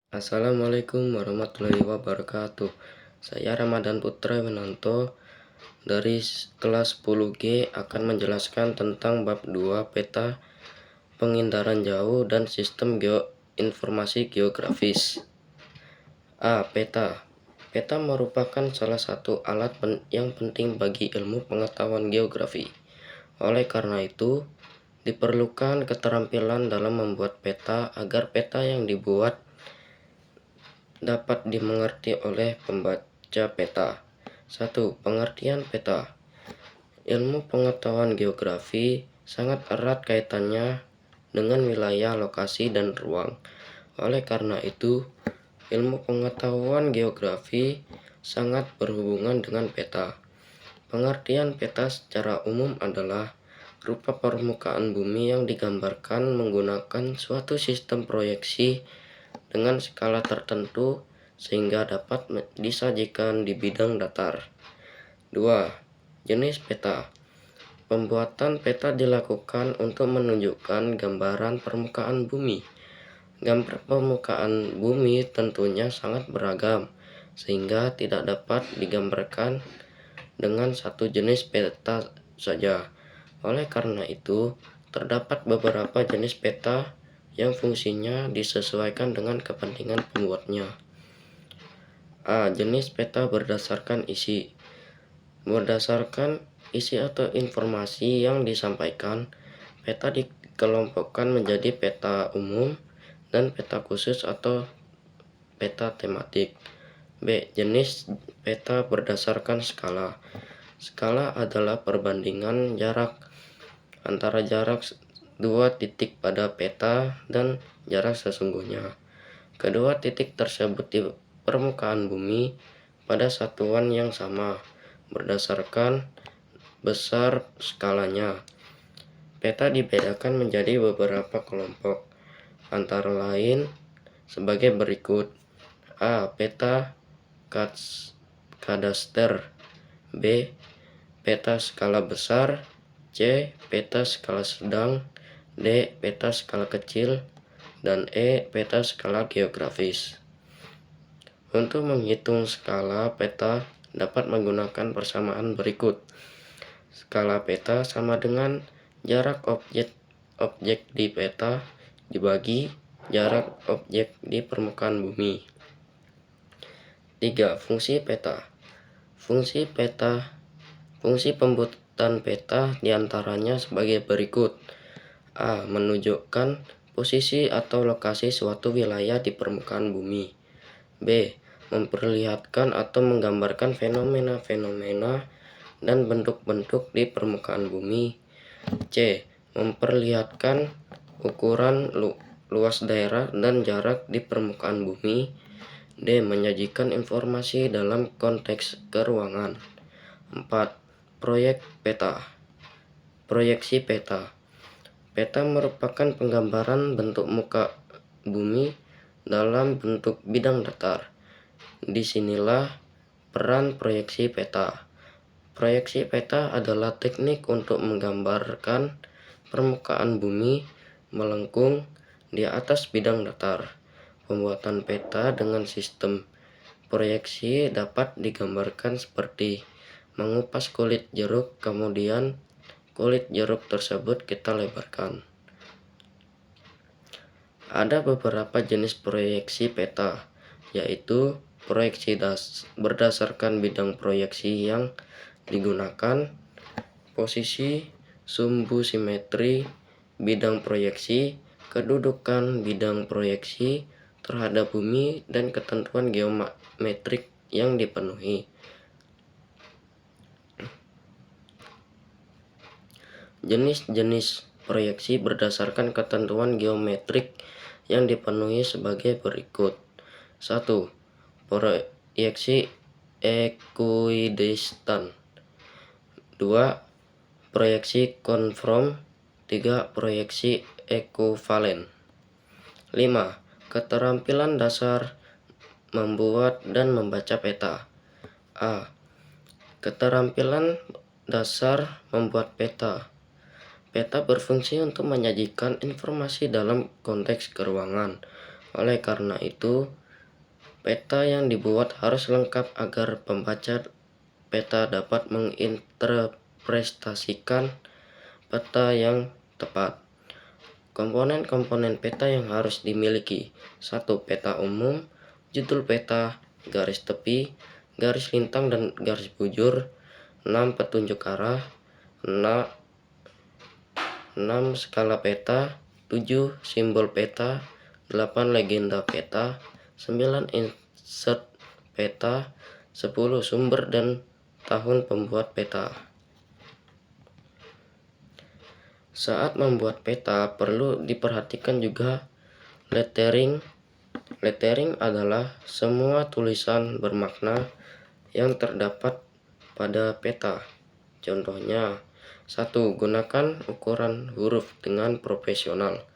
Assalamualaikum warahmatullahi wabarakatuh. Saya Ramadan Putra Winanto dari kelas 10G akan menjelaskan tentang bab 2 peta pengindaran jauh dan sistem informasi geografis. A. Peta. Peta merupakan salah satu alat yang penting bagi ilmu pengetahuan geografi. Oleh karena itu, diperlukan keterampilan dalam membuat peta agar peta yang dibuat dapat dimengerti oleh pembaca peta. 1. Pengertian peta. Ilmu pengetahuan geografi sangat erat kaitannya dengan wilayah, lokasi, dan ruang. Oleh karena itu, ilmu pengetahuan geografi sangat berhubungan dengan peta. Pengertian peta secara umum adalah rupa permukaan bumi yang digambarkan menggunakan suatu sistem proyeksi dengan skala tertentu sehingga dapat disajikan di bidang datar. 2. Jenis peta. Pembuatan peta dilakukan untuk menunjukkan gambaran permukaan bumi. Gambar permukaan bumi tentunya sangat beragam, sehingga tidak dapat digambarkan dengan satu jenis peta saja. Oleh karena itu, terdapat beberapa jenis peta yang fungsinya disesuaikan dengan kepentingan pembuatnya. A. Jenis peta berdasarkan isi. Berdasarkan isi atau informasi yang disampaikan, peta dikelompokkan menjadi peta umum dan peta khusus atau peta tematik. B. Jenis peta berdasarkan skala. Skala adalah perbandingan jarak antara jarak dua titik pada peta dan jarak sesungguhnya. Kedua titik tersebut di permukaan bumi pada satuan yang sama berdasarkan besar skalanya. Peta dibedakan menjadi beberapa kelompok, antara lain sebagai berikut. A. Peta kadaster. B. Peta skala besar. C. Peta skala sedang. D. Peta skala kecil. Dan E. Peta skala geografis. Untuk menghitung skala peta dapat menggunakan persamaan berikut. Skala peta sama dengan jarak objek di peta dibagi jarak objek di permukaan bumi. 3. Fungsi peta. Fungsi pembuatan peta diantaranya sebagai berikut. A. Menunjukkan posisi atau lokasi suatu wilayah di permukaan bumi. B. Memperlihatkan atau menggambarkan fenomena-fenomena dan bentuk-bentuk di permukaan bumi. C. Memperlihatkan ukuran luas daerah dan jarak di permukaan bumi. D. Menyajikan informasi dalam konteks keruangan. 4. Proyeksi peta. Peta merupakan penggambaran bentuk muka bumi dalam bentuk bidang datar. Disinilah peran proyeksi peta. Proyeksi peta adalah teknik untuk menggambarkan permukaan bumi melengkung di atas bidang datar. Pembuatan peta dengan sistem proyeksi dapat digambarkan seperti mengupas kulit jeruk, kemudian kulit jeruk tersebut kita lebarkan. Ada beberapa jenis proyeksi peta, yaitu proyeksi berdasarkan bidang proyeksi yang digunakan, posisi, sumbu simetri, bidang proyeksi, kedudukan bidang proyeksi terhadap bumi, dan ketentuan geometrik yang dipenuhi. Jenis-jenis proyeksi berdasarkan ketentuan geometrik yang dipenuhi sebagai berikut. 1. Proyeksi ekuidistan. 2. Proyeksi konform. 3. Proyeksi ekuvalen. 5. Keterampilan dasar membuat dan membaca peta. A. Keterampilan dasar membuat peta. Peta berfungsi untuk menyajikan informasi dalam konteks keruangan. Oleh karena itu, peta yang dibuat harus lengkap agar pembaca peta dapat menginterpretasikan peta yang tepat. Komponen-komponen peta yang harus dimiliki: 1. Peta umum, judul peta, garis tepi, garis lintang dan garis bujur. 6. Petunjuk arah. 6. Skala peta. 7. Simbol peta. 8. Legenda peta. 9. Insert peta. 10. Sumber dan tahun pembuat peta. Saat membuat peta, perlu diperhatikan juga lettering. Lettering adalah semua tulisan bermakna yang terdapat pada peta. Contohnya: 1. Gunakan ukuran huruf dengan profesional.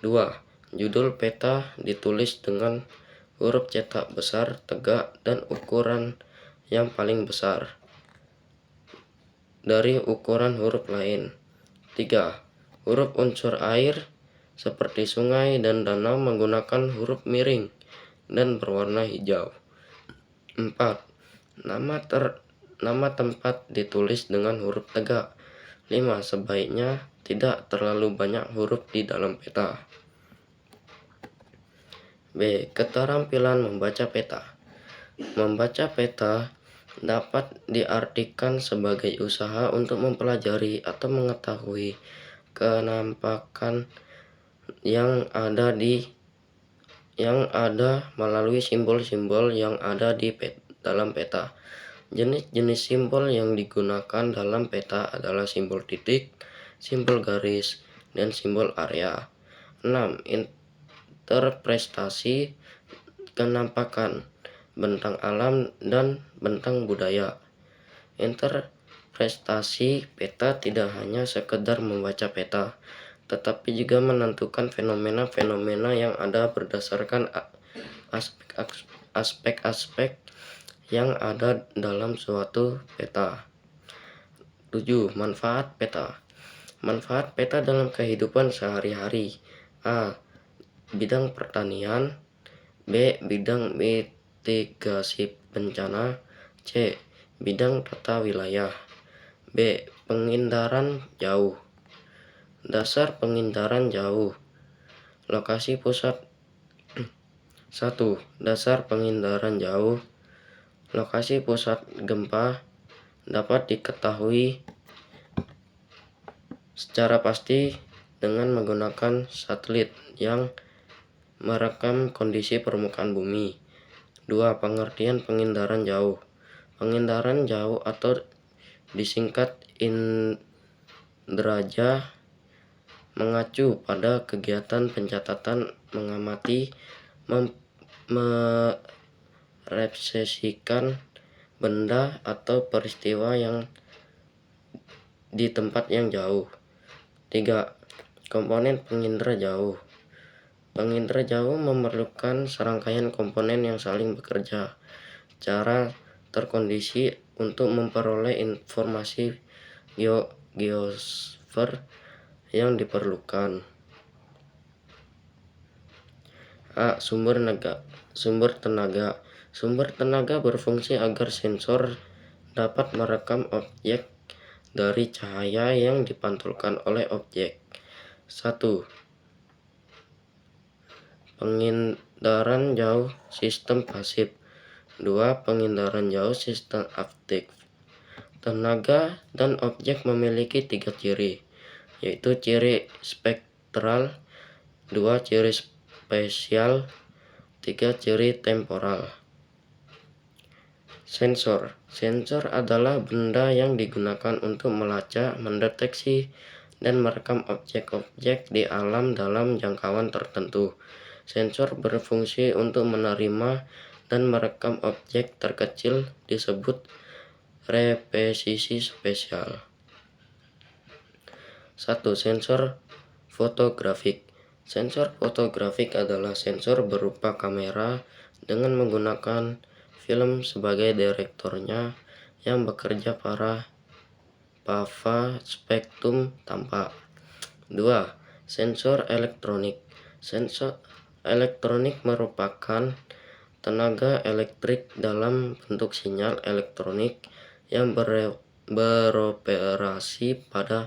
2. Judul peta ditulis dengan huruf cetak besar, tegak, dan ukuran yang paling besar dari ukuran huruf lain. 3. Huruf unsur air seperti sungai dan danau menggunakan huruf miring dan berwarna hijau. 4. Nama tempat ditulis dengan huruf tegak. 5. Sebaiknya tidak terlalu banyak huruf di dalam peta. B. Keterampilan membaca peta. Membaca peta dapat diartikan sebagai usaha untuk mempelajari atau mengetahui kenampakan yang ada melalui simbol-simbol yang ada di dalam peta. Jenis-jenis simbol yang digunakan dalam peta adalah simbol titik, simbol garis, dan simbol area. 6. Interpretasi kenampakan, bentang alam, dan bentang budaya. Interpretasi peta tidak hanya sekedar membaca peta, tetapi juga menentukan fenomena-fenomena yang ada berdasarkan aspek-aspek yang ada dalam suatu peta. 7. Manfaat peta. Manfaat peta dalam kehidupan sehari-hari. A. Bidang pertanian. B. Bidang mitigasi bencana. C. Bidang tata wilayah. B. Pengindaran jauh. Dasar pengindaran jauh. Lokasi pusat. 1. Dasar pengindaran jauh. Lokasi pusat gempa dapat diketahui secara pasti dengan menggunakan satelit yang merekam kondisi permukaan bumi. 2. Pengertian pengindaran jauh. Pengindaran jauh atau disingkat indraja mengacu pada kegiatan pencatatan, mengamati, merepresentasikan benda atau peristiwa yang di tempat yang jauh. 3. Komponen pengindra jauh. Pengindra jauh memerlukan serangkaian komponen yang saling bekerja secara terkondisi untuk memperoleh informasi geosfer yang diperlukan. A. Sumber tenaga. Sumber tenaga berfungsi agar sensor dapat merekam objek dari cahaya yang dipantulkan oleh objek. 1. Pengindaran jauh sistem pasif. 2. Pengindaran jauh sistem aktif. Tenaga dan objek memiliki 3 ciri, yaitu ciri spektral, 2 ciri spesial, 3 ciri temporal. Sensor. Sensor adalah benda yang digunakan untuk melacak, mendeteksi, dan merekam objek-objek di alam dalam jangkauan tertentu. Sensor berfungsi untuk menerima dan merekam objek terkecil disebut repetisi spesial. 1. Sensor fotografik. Sensor fotografik adalah sensor berupa kamera dengan menggunakan film sebagai detektornya yang bekerja pada spektrum tampak. 2. Sensor elektronik. Sensor Elektronik merupakan tenaga elektrik dalam bentuk sinyal elektronik yang beroperasi pada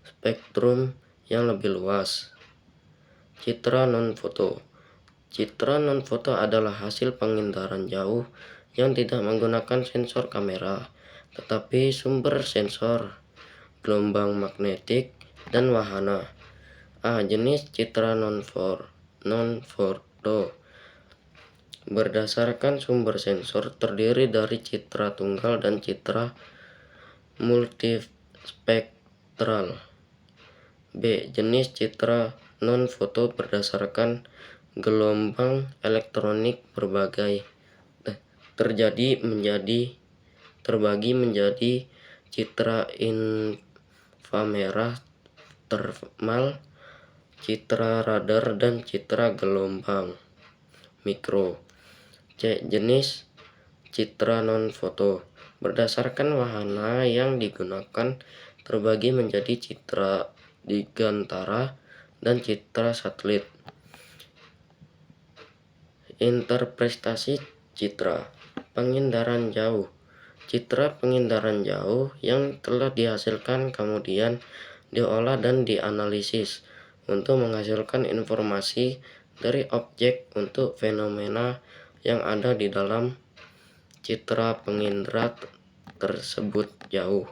spektrum yang lebih luas. Citra non-foto. Citra non-foto adalah hasil pengindaran jauh yang tidak menggunakan sensor kamera, tetapi sumber sensor, gelombang magnetik, dan wahana. Jenis citra non-foto berdasarkan sumber sensor terdiri dari citra tunggal dan citra multispektral. B. Jenis citra non-foto berdasarkan gelombang elektronik terbagi menjadi citra inframerah termal, citra radar, dan citra gelombang mikro. C. Jenis citra non-foto berdasarkan wahana yang digunakan terbagi menjadi citra digantara dan citra satelit. Interpretasi citra pengindaran jauh. Citra pengindaran jauh yang telah dihasilkan kemudian diolah dan dianalisis untuk menghasilkan informasi dari objek untuk fenomena yang ada di dalam citra pengindra tersebut jauh.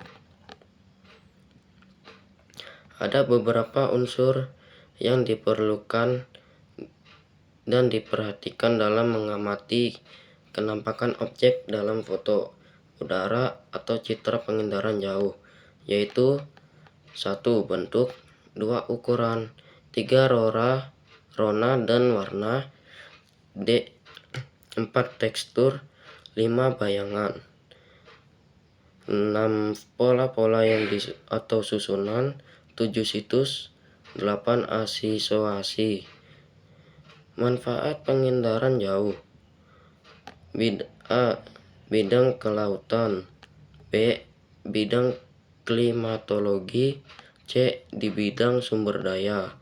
Ada beberapa unsur yang diperlukan dan diperhatikan dalam mengamati kenampakan objek dalam foto udara atau citra pengindaran jauh, yaitu 1. Bentuk, 2. Ukuran, 3. Rona dan warna, 4. Tekstur, 5. Bayangan, 6. Pola-pola atau susunan, 7. Situs, 8. Asosiasi. Manfaat pengindaran jauh. A. Bidang kelautan, B. Bidang klimatologi, C. Di bidang sumber daya.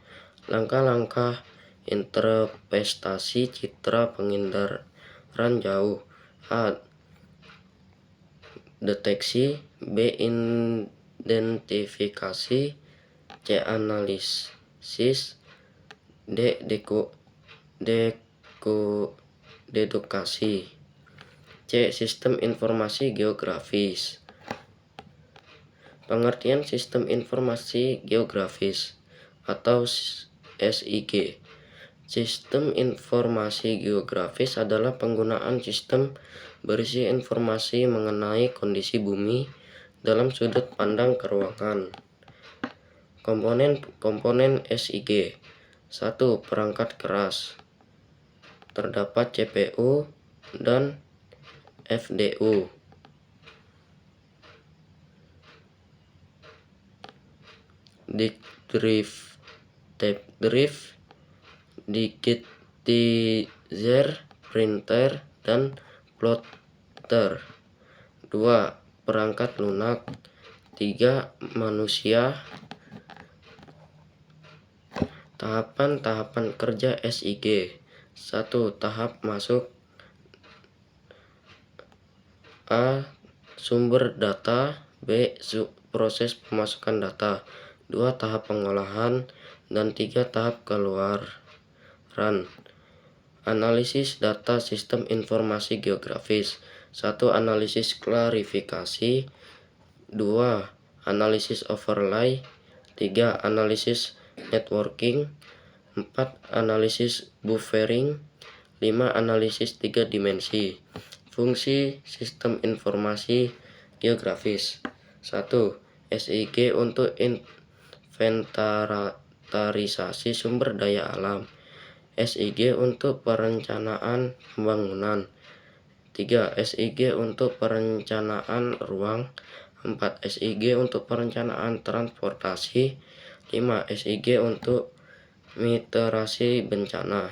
Langkah-langkah interpretasi citra pengindaran jauh. A. Deteksi, B. Identifikasi, C. Analisis, D. dedukasi. C. Sistem informasi geografis. Pengertian sistem informasi geografis atau SIG. Sistem informasi geografis adalah penggunaan sistem berisi informasi mengenai kondisi bumi dalam sudut pandang keruangan. Komponen SIG. 1. Perangkat keras. Terdapat CPU dan FDU. Disk drive, digitizer, printer, dan plotter. 2. Perangkat lunak. 3. Manusia. Tahapan-tahapan kerja SIG. 1. Tahap masuk. A. Sumber data. B. Proses pemasukan data. 2. Tahap pengolahan. Dan 3. Tahap keluaran. Analisis data sistem informasi geografis. 1. Analisis klarifikasi. 2. Analisis overlay. 3. Analisis networking. 4. Analisis buffering. 5. Analisis 3 dimensi. Fungsi sistem informasi geografis. 1. SIG untuk inventarisasi sumber daya alam. SIG untuk perencanaan pembangunan. 3. SIG untuk perencanaan ruang. 4. SIG untuk perencanaan transportasi. 5. SIG untuk mitigasi bencana.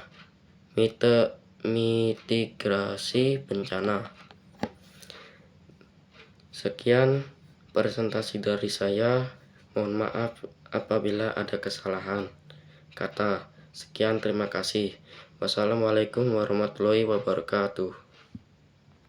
Sekian presentasi dari saya. Mohon maaf apabila ada kesalahan kata. Sekian, terima kasih. Wassalamualaikum warahmatullahi wabarakatuh.